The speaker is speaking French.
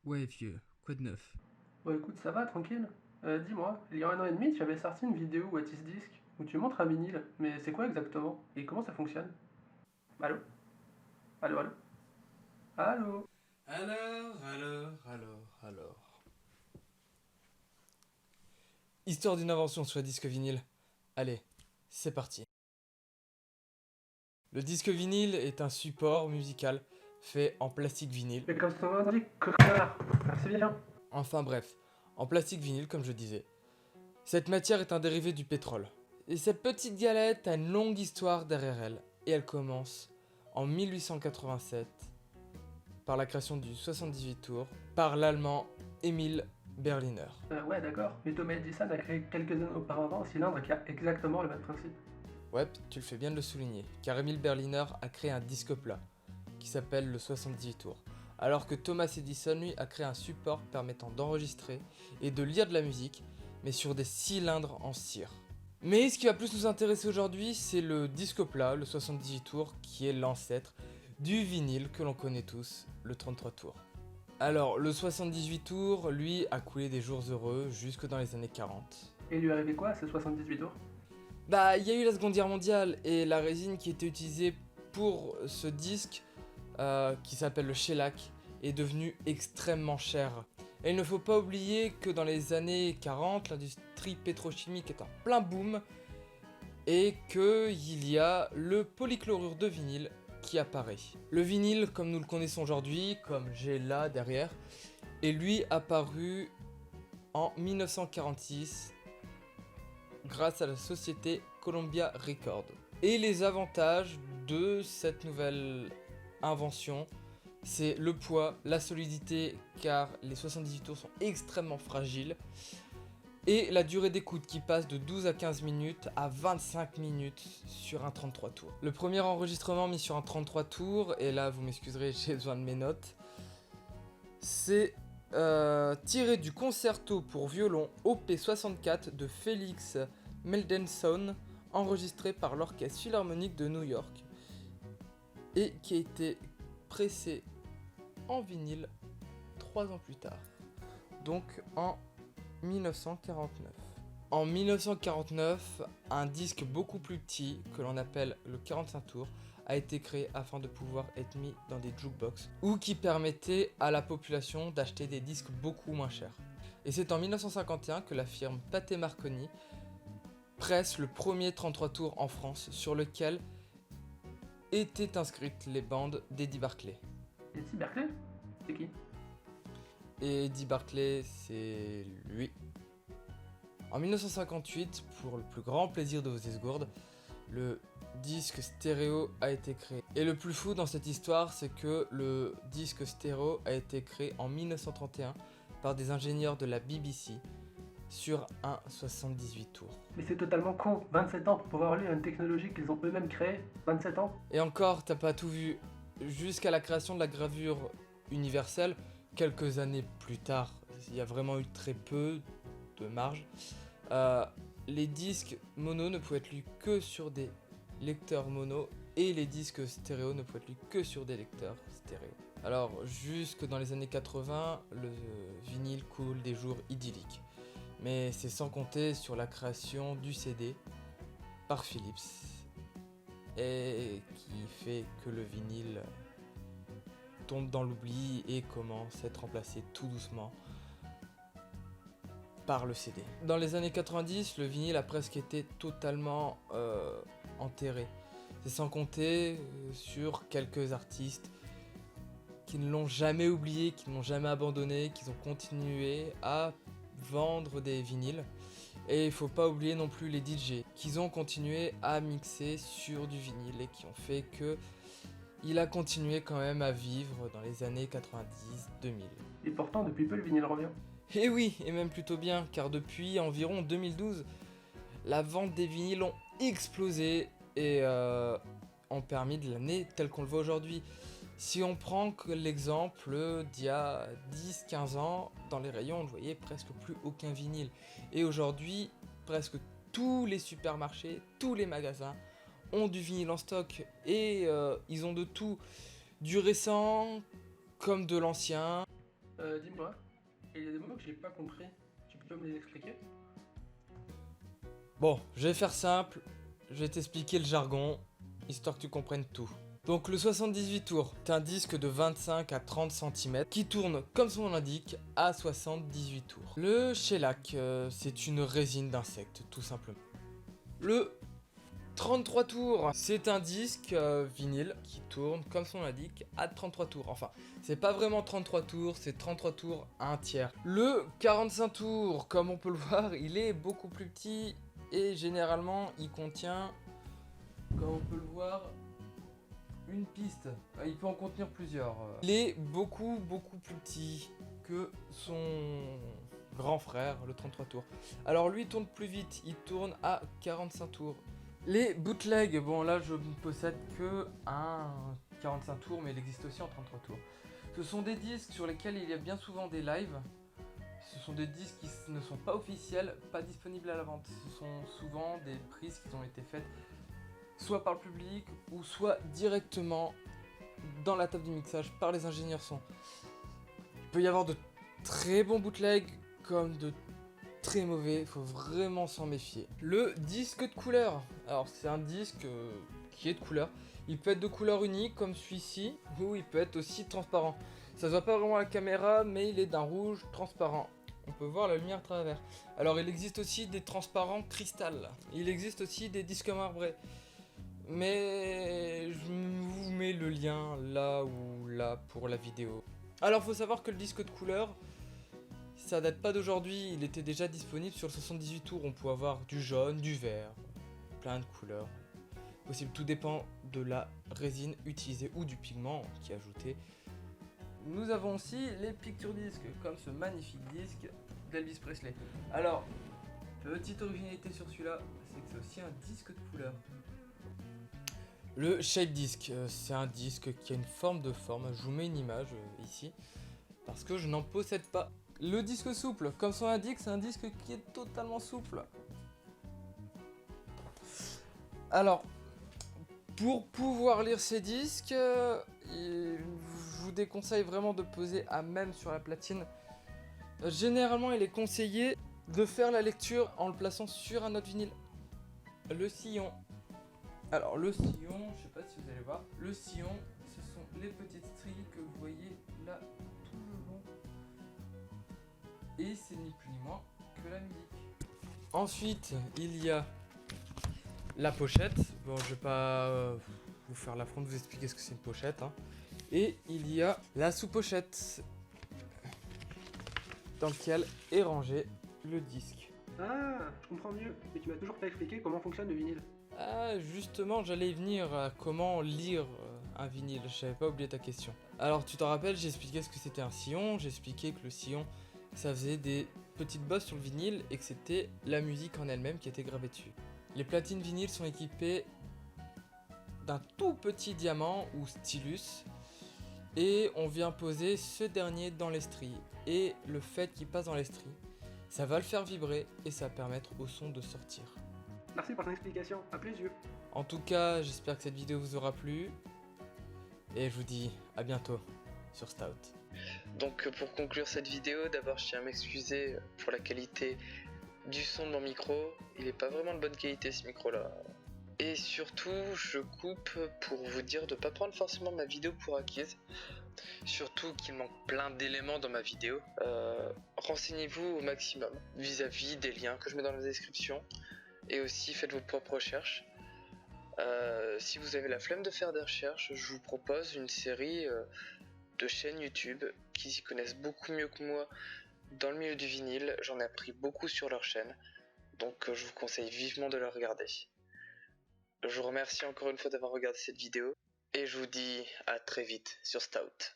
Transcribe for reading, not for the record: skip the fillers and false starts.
Ouais, vieux, quoi de neuf? Bon écoute, ça va, tranquille. Dis-moi, il y a 1 an et demi, tu avais sorti une vidéo What is Disc où tu montres un vinyle, mais c'est quoi exactement? Et comment ça fonctionne? Allô? Allô, allô? Allô? Alors. Histoire d'une invention sur le disque vinyle. Allez, c'est parti. Le disque vinyle est un support musical fait en plastique vinyle. Mais comme son nom l'indique, connard! Merci bien. Enfin bref, en plastique vinyle comme je disais. Cette matière est un dérivé du pétrole. Et cette petite galette a une longue histoire derrière elle. Et elle commence en 1887 par la création du 78 tours par l'allemand Emil Berliner. Ouais, d'accord, mais Thomas Edison a créé quelques années auparavant un cylindre qui a exactement le même principe. Ouais, tu le fais bien de le souligner, car Emil Berliner a créé un disque plat, qui s'appelle le 78 tours, alors que Thomas Edison, lui, a créé un support permettant d'enregistrer et de lire de la musique, mais sur des cylindres en cire. Mais ce qui va plus nous intéresser aujourd'hui, c'est le disque plat, le 78 tours, qui est l'ancêtre du vinyle que l'on connaît tous, le 33 tours. Alors, le 78 tours, lui, a coulé des jours heureux jusque dans les années 40. Et il lui arrivait quoi à ces 78 tours? Bah, il y a eu la Seconde Guerre mondiale et la résine qui était utilisée pour ce disque, qui s'appelle le shellac, est devenue extrêmement chère. Et il ne faut pas oublier que dans les années 40, l'industrie pétrochimique est en plein boom et qu'il y a le polychlorure de vinyle qui apparaît. Le vinyle, comme nous le connaissons aujourd'hui, comme j'ai là derrière, est lui apparu en 1946 grâce à la société Columbia Records. Et les avantages de cette nouvelle invention, c'est le poids, la solidité, car les 78 tours sont extrêmement fragiles, et la durée d'écoute qui passe de 12 à 15 minutes à 25 minutes sur un 33 tours. Le premier enregistrement mis sur un 33 tours, et là vous m'excuserez, j'ai besoin de mes notes, c'est tiré du concerto pour violon OP64 de Félix Mendelssohn, enregistré par l'Orchestre Philharmonique de New York et qui a été pressé en vinyle 3 ans plus tard, donc en 1949. En 1949, un disque beaucoup plus petit, que l'on appelle le 45 tours, a été créé afin de pouvoir être mis dans des jukebox ou qui permettait à la population d'acheter des disques beaucoup moins chers. Et c'est en 1951 que la firme Pathé Marconi presse le premier 33 tours en France sur lequel étaient inscrites les bandes d'Eddie Barclay. Et si Berkeley? C'est qui? Et Eddie Barclay, c'est lui. En 1958, pour le plus grand plaisir de vos esgourdes, le disque stéréo a été créé. Et le plus fou dans cette histoire, c'est que le disque stéréo a été créé en 1931 par des ingénieurs de la BBC sur un 78 tours. Mais c'est totalement con, 27 ans pour pouvoir lire une technologie qu'ils ont eux-mêmes créée, 27 ans? Et encore, t'as pas tout vu. Jusqu'à la création de la gravure universelle, quelques années plus tard, il y a vraiment eu très peu de marge. Euh, les disques mono ne pouvaient être lus que sur des lecteurs mono et les disques stéréo ne pouvaient être lus que sur des lecteurs stéréo. Alors, jusque dans les années 80, le vinyle coule des jours idylliques. Mais c'est sans compter sur la création du CD par Philips et qui fait que le vinyle tombe dans l'oubli et commence à être remplacé tout doucement par le CD. Dans les années 90, le vinyle a presque été totalement enterré. C'est sans compter sur quelques artistes qui ne l'ont jamais oublié, qui ne l'ont jamais abandonné, qui ont continué à vendre des vinyles. Et il faut pas oublier non plus les DJ, qui ont continué à mixer sur du vinyle et qui ont fait que il a continué quand même à vivre dans les années 90-2000. Et pourtant, depuis peu, le vinyle revient. Et oui, et même plutôt bien, car depuis environ 2012, la vente des vinyles ont explosé et ont permis de l'année telle qu'on le voit aujourd'hui. Si on prend que l'exemple d'il y a 10-15 ans, dans les rayons, on ne voyait presque plus aucun vinyle. Et aujourd'hui, presque tous les supermarchés, tous les magasins ont du vinyle en stock. Et ils ont de tout, du récent comme de l'ancien. Dis-moi, il y a des mots que j'ai pas compris. Tu peux me les expliquer? Bon, je vais faire simple, je vais t'expliquer le jargon, histoire que tu comprennes tout. Donc le 78 tours est un disque de 25 à 30 cm qui tourne, comme son nom l'indique, à 78 tours. Le shellac, c'est une résine d'insecte, tout simplement. Le 33 tours, c'est un disque vinyle qui tourne, comme son nom l'indique, à 33 tours. Enfin, c'est pas vraiment 33 tours, c'est 33 tours à un tiers. Le 45 tours, comme on peut le voir, il est beaucoup plus petit et généralement il contient, comme on peut le voir, une piste. Il peut en contenir plusieurs. Il est beaucoup plus petit que son grand frère, le 33 tours. Alors lui il tourne plus vite, il tourne à 45 tours. Les bootlegs, bon là je ne possède que un 45 tours, mais il existe aussi en 33 tours. Ce sont des disques sur lesquels il y a bien souvent des lives. Ce sont des disques qui ne sont pas officiels, pas disponibles à la vente. Ce sont souvent des prises qui ont été faites soit par le public ou soit directement dans la table du mixage par les ingénieurs son. Il peut y avoir de très bons bootlegs comme de très mauvais, il faut vraiment s'en méfier. Le disque de couleur, alors c'est un disque qui est de couleur. Il peut être de couleur unique comme celui-ci, ou il peut être aussi transparent. Ça se voit pas vraiment à la caméra, mais il est d'un rouge transparent. On peut voir la lumière à travers. Alors il existe aussi des transparents cristal. Il existe aussi des disques marbrés. Mais je vous mets le lien là ou là pour la vidéo. Alors faut savoir que le disque de couleur, ça date pas d'aujourd'hui, il était déjà disponible sur le 78 tours. On peut avoir du jaune, du vert, plein de couleurs. Possible, tout dépend de la résine utilisée ou du pigment qui est ajouté. Nous avons aussi les picture disques, comme ce magnifique disque d'Elvis Presley. Alors, petite originalité sur celui-là, c'est que c'est aussi un disque de couleur. Le shape disc, c'est un disque qui a une forme de forme. Je vous mets une image ici, parce que je n'en possède pas. Le disque souple, comme son indique, c'est un disque qui est totalement souple. Alors, pour pouvoir lire ces disques, je vous déconseille vraiment de poser à même sur la platine. Généralement, il est conseillé de faire la lecture en le plaçant sur un autre vinyle. Le sillon. Alors, le sillon, je sais pas si vous allez voir. Le sillon, ce sont les petites stries que vous voyez là tout le long. Et c'est ni plus ni moins que la musique. Ensuite, il y a la pochette. Bon, je vais pas vous faire l'affront de vous expliquer ce que c'est une pochette. Hein. Et il y a la sous-pochette dans laquelle est rangé le disque. Ah, je comprends mieux, mais tu m'as toujours pas expliqué comment fonctionne le vinyle. Ah, justement, j'allais y venir à comment lire un vinyle. J'avais pas oublié ta question. Alors, tu t'en rappelles, j'ai expliqué ce que c'était un sillon. J'ai expliqué que le sillon, ça faisait des petites bosses sur le vinyle et que c'était la musique en elle-même qui était gravée dessus. Les platines vinyles sont équipées d'un tout petit diamant ou stylus et on vient poser ce dernier dans l'estrie. Et le fait qu'il passe dans l'estrie, ça va le faire vibrer et ça va permettre au son de sortir. Merci pour ton explication, à plus yeux. En tout cas, j'espère que cette vidéo vous aura plu et je vous dis à bientôt sur Stout. Donc pour conclure cette vidéo, d'abord je tiens à m'excuser pour la qualité du son de mon micro. Il n'est pas vraiment de bonne qualité ce micro là. Et surtout je coupe pour vous dire de ne pas prendre forcément ma vidéo pour acquise. Surtout qu'il manque plein d'éléments dans ma vidéo. Renseignez-vous au maximum vis-à-vis des liens que je mets dans la description. Et aussi faites vos propres recherches. Si vous avez la flemme de faire des recherches, je vous propose une série de chaînes YouTube qui s'y connaissent beaucoup mieux que moi dans le milieu du vinyle. J'en ai appris beaucoup sur leur chaîne, donc je vous conseille vivement de la regarder. Je vous remercie encore une fois d'avoir regardé cette vidéo et je vous dis à très vite sur Stout.